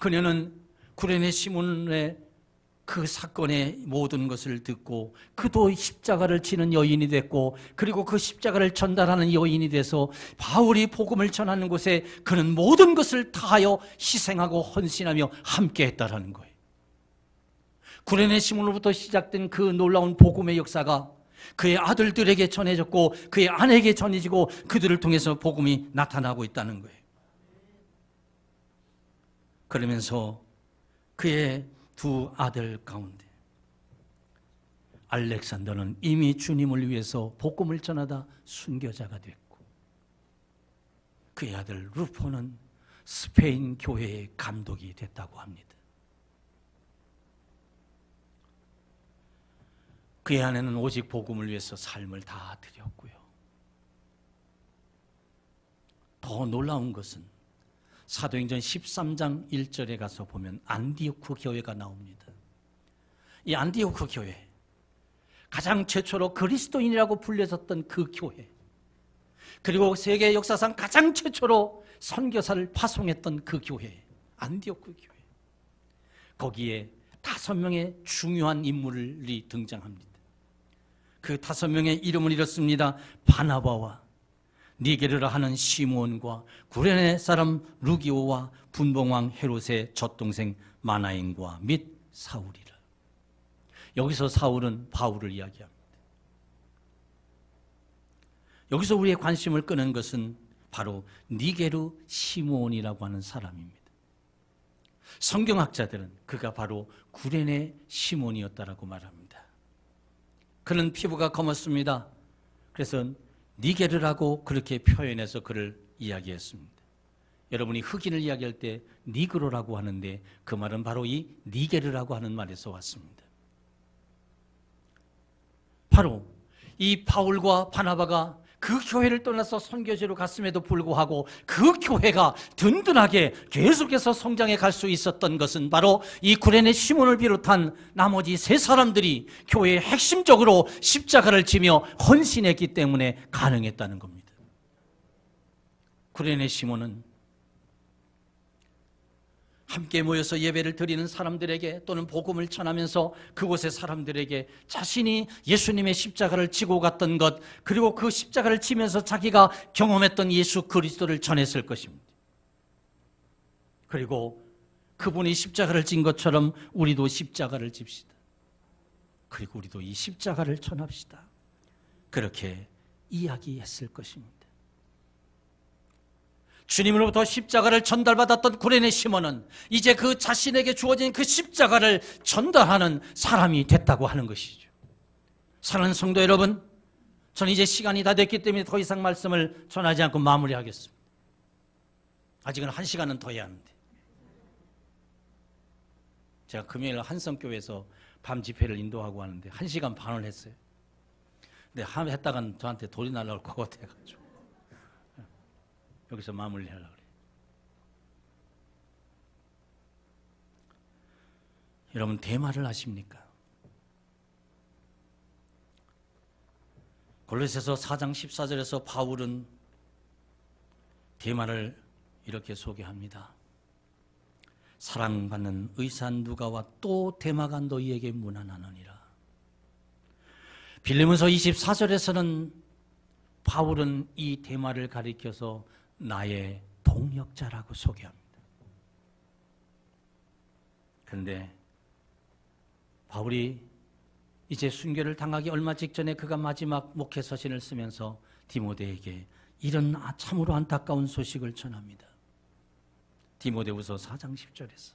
그녀는 구레네 시몬의 그 사건의 모든 것을 듣고 그도 십자가를 지는 여인이 됐고 그리고 그 십자가를 전달하는 여인이 돼서 바울이 복음을 전하는 곳에 그는 모든 것을 다하여 희생하고 헌신하며 함께했다라는 거예요. 구레네 시몬으로부터 시작된 그 놀라운 복음의 역사가 그의 아들들에게 전해졌고 그의 아내에게 전해지고 그들을 통해서 복음이 나타나고 있다는 거예요. 그러면서 그의 두 아들 가운데 알렉산더는 이미 주님을 위해서 복음을 전하다 순교자가 됐고 그의 아들 루포는 스페인 교회의 감독이 됐다고 합니다. 그의 아내는 오직 복음을 위해서 삶을 다 드렸고요. 더 놀라운 것은 사도행전 13장 1절에 가서 보면 안디오크 교회가 나옵니다. 이 안디오크 교회, 가장 최초로 그리스도인이라고 불려졌던 그 교회, 그리고 세계 역사상 가장 최초로 선교사를 파송했던 그 교회, 안디오크 교회. 거기에 5명의 중요한 인물이 등장합니다. 그 5명의 이름을 이렇습니다. 바나바와 니게르라 하는 시므온과 구레네 사람 루기오와 분봉왕 헤롯의 젖동생 마나엔과 및 사울이라. 여기서 사울은 바울을 이야기합니다. 여기서 우리의 관심을 끄는 것은 바로 니게르 시므온이라고 하는 사람입니다. 성경학자들은 그가 바로 구레네 시몬이었다라고 말합니다. 그는 피부가 검었습니다. 그래서 니게르라고 그렇게 표현해서 그를 이야기했습니다. 여러분이 흑인을 이야기할 때 니그로라고 하는데 그 말은 바로 이 니게르라고 하는 말에서 왔습니다. 바로 이 바울과 바나바가 그 교회를 떠나서 선교지로 갔음에도 불구하고 그 교회가 든든하게 계속해서 성장해 갈 수 있었던 것은 바로 이 구레네 시몬을 비롯한 나머지 3사람들이 교회의 핵심적으로 십자가를 지며 헌신했기 때문에 가능했다는 겁니다. 구레네 시몬은 함께 모여서 예배를 드리는 사람들에게 또는 복음을 전하면서 그곳의 사람들에게 자신이 예수님의 십자가를 지고 갔던 것, 그리고 그 십자가를 지면서 자기가 경험했던 예수 그리스도를 전했을 것입니다. 그리고 그분이 십자가를 진 것처럼 우리도 십자가를 집시다. 그리고 우리도 이 십자가를 전합시다. 그렇게 이야기했을 것입니다. 주님으로부터 십자가를 전달받았던 구레네 시몬은 이제 그 자신에게 주어진 그 십자가를 전달하는 사람이 됐다고 하는 것이죠. 사랑하는 성도 여러분, 저는 이제 시간이 다 됐기 때문에 더 이상 말씀을 전하지 않고 마무리하겠습니다. 아직은 1시간은 더 해야 하는데. 제가 금요일 한성교회에서 밤 집회를 인도하고 하는데 1시간 반을 했어요. 근데 했다간 저한테 돌이 날라올 것 같아가지고 여기서 마무리하려고 그래요. 여러분, 대마를 아십니까? 골로새서 4장 14절에서 바울은 대마를 이렇게 소개합니다. 사랑받는 의산 누가와 또 대마가 너희에게 문안하느니라. 빌레몬서 24절에서는 바울은 이 대마를 가리켜서 나의 동역자라고 소개합니다. 그런데 바울이 이제 순교를 당하기 얼마 직전에 그가 마지막 목회 서신을 쓰면서 디모데에게 이런 참으로 안타까운 소식을 전합니다. 디모데후서 4장 10절에서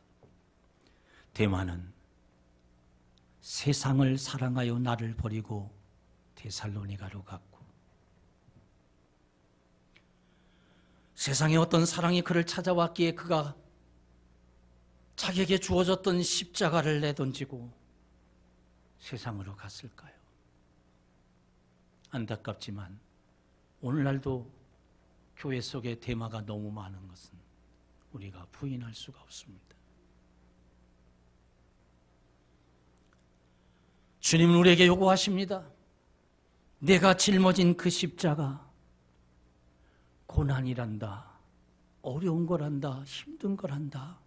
대마는 세상을 사랑하여 나를 버리고 데살로니가로 갔고, 세상에 어떤 사랑이 그를 찾아왔기에 그가 자기에게 주어졌던 십자가를 내던지고 세상으로 갔을까요? 안타깝지만 오늘날도 교회 속에 대마가 너무 많은 것은 우리가 부인할 수가 없습니다. 주님은 우리에게 요구하십니다. 내가 짊어진 그 십자가 고난이란다, 어려운 거란다, 힘든 거란다.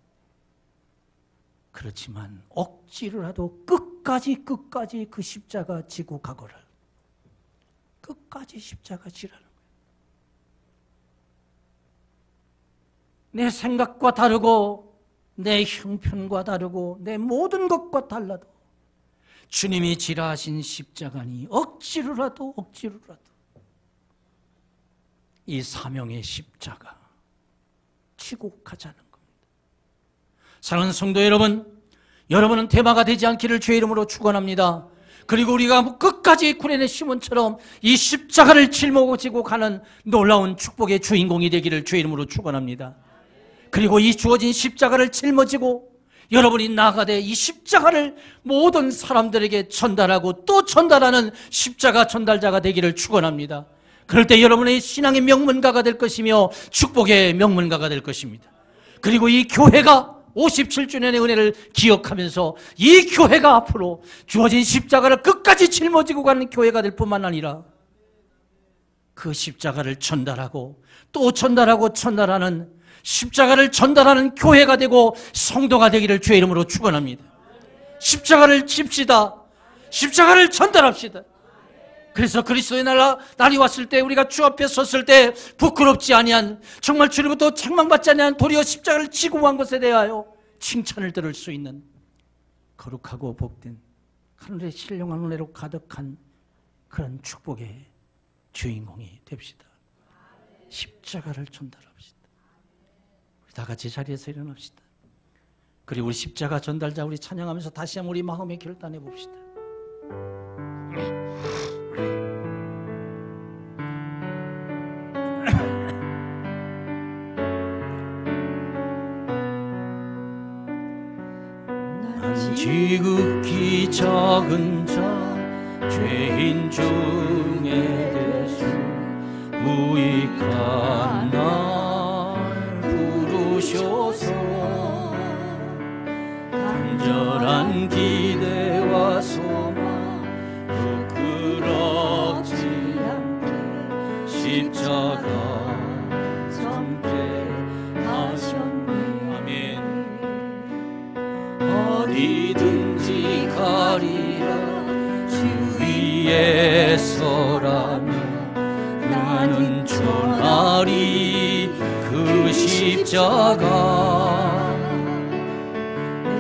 그렇지만 억지로라도 끝까지 그 십자가 지고 가거라. 끝까지 십자가 지라는 거예요. 내 생각과 다르고 내 형편과 다르고 내 모든 것과 달라도 주님이 지라 하신 십자가니 억지로라도 이 사명의 십자가 치고 가자는 겁니다. 사랑하는 성도 여러분, 여러분은 대마가 되지 않기를 주의 이름으로 축원합니다. 그리고 우리가 끝까지 구레네 시몬처럼 이 십자가를 짊어지고 가는 놀라운 축복의 주인공이 되기를 주의 이름으로 축원합니다. 그리고 이 주어진 십자가를 짊어지고 여러분이 나아가되 이 십자가를 모든 사람들에게 전달하고 또 전달하는 십자가 전달자가 되기를 축원합니다. 그럴 때 여러분의 신앙의 명문가가 될 것이며 축복의 명문가가 될 것입니다. 그리고 이 교회가 57주년의 은혜를 기억하면서 이 교회가 앞으로 주어진 십자가를 끝까지 짊어지고 가는 교회가 될 뿐만 아니라 그 십자가를 전달하고 또 전달하고 전달하는 십자가를 전달하는 교회가 되고 성도가 되기를 주의 이름으로 축원합니다. 십자가를 집시다. 십자가를 전달합시다. 그래서 그리스도의 날이 왔을 때 우리가 주 앞에 섰을 때 부끄럽지 아니한, 정말 주님부터 책망받지 아니한, 도리어 십자가를 지고 간 것에 대하여 칭찬을 들을 수 있는 거룩하고 복된 하늘의 신령한 은혜로 가득한 그런 축복의 주인공이 됩시다. 십자가를 전달합시다. 우리 다 같이 자리에서 일어납시다. 그리고 우리 십자가 전달자 우리 찬양하면서 다시 한번 우리 마음에 결단해 봅시다. 지극히 작은 자 죄인 중에 대수 무익한 날 부르셔서 간절한 기대와 소망 부끄럽지 않게 십자가 전개 하셨네. 아멘. 어디든지 가리라 주 위에 서라며 나는 전하리 그 십자가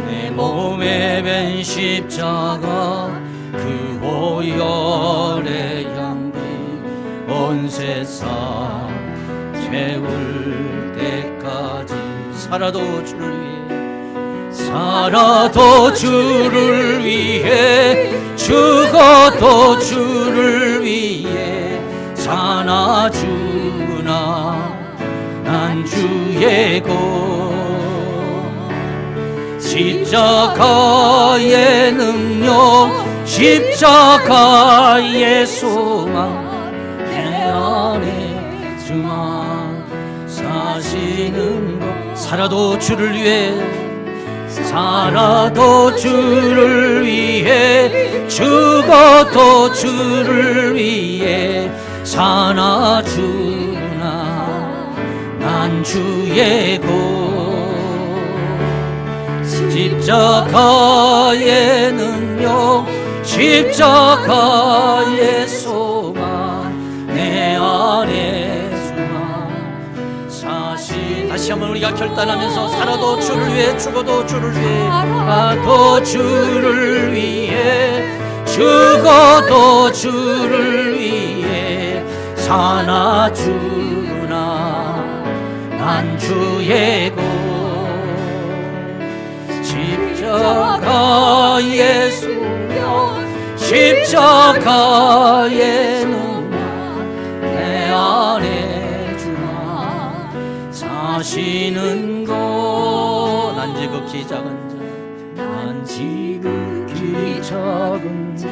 내 몸에 밴 십자가 그 보혈의 향기 온 세상 채울 때까지 살아도 주를 위해 살아도 주를 위해 죽어도 주를 위해 사나 주나 난 주의 고 십자가의 능력 십자가의 소망 내 안에 주만 사시는 것 살아도 주를 위해 살아도 주를 위해 죽어도 주를 위해 사나 주나 난 주의 고 십자가의 능력 십자가의 소망 내 안에 주만 사시 다시 한번 우리가 결단하면서 살아도 주를 위해 죽어도 주를 위해 살아도 주를 위해 죽어도 주를 위해 사나 주나 난 주의 고 십자가의 소명 십자가의 누나 내 안에 주나 사시는 것 난 지극히 작은 자 난 지극히 작은 자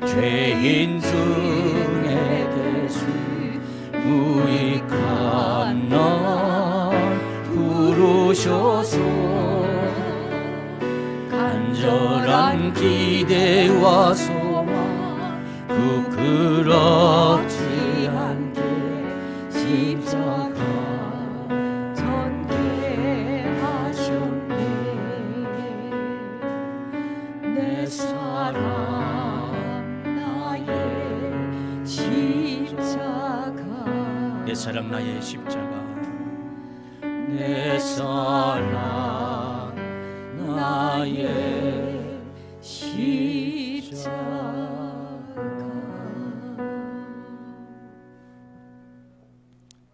죄인 중에 대수 무익한 날 부르셔서 간절한 기대와 소망 부끄럽지 않게 십자가 전개하셨네. 내 사랑 나의 십자가 내 사랑 나의 십자가 내 사랑 나의 십자가.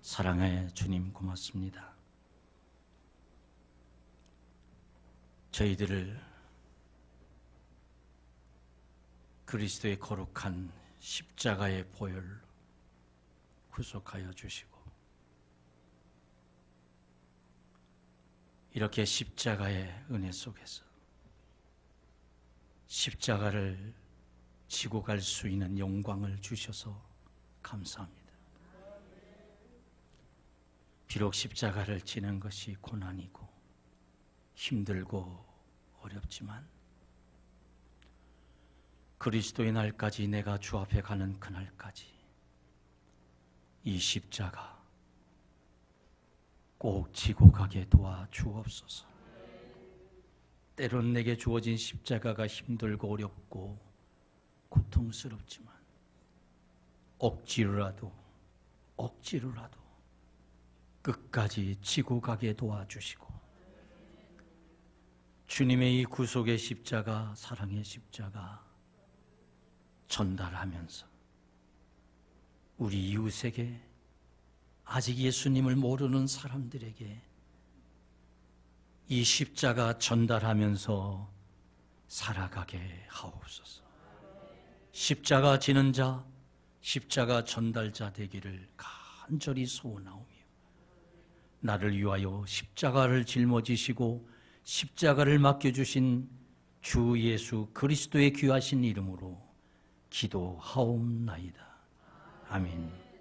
사랑의 주님 고맙습니다. 저희들을 그리스도의 거룩한 십자가의 보혈로 구속하여 주시고 이렇게 십자가의 은혜 속에서 십자가를 지고 갈 수 있는 영광을 주셔서 감사합니다. 비록 십자가를 지는 것이 고난이고 힘들고 어렵지만 그리스도의 날까지 내가 주 앞에 가는 그날까지 이 십자가 꼭 지고 가게 도와주옵소서. 때론 내게 주어진 십자가가 힘들고 어렵고 고통스럽지만 억지로라도 끝까지 지고 가게 도와주시고 주님의 이 구속의 십자가, 사랑의 십자가 전달하면서 우리 이웃에게, 아직 예수님을 모르는 사람들에게 이 십자가 전달하면서 살아가게 하옵소서. 십자가 지는 자, 십자가 전달자 되기를 간절히 소원하오며 나를 위하여 십자가를 짊어지시고 십자가를 맡겨주신 주 예수 그리스도의 귀하신 이름으로 기도하옵나이다. 아멘.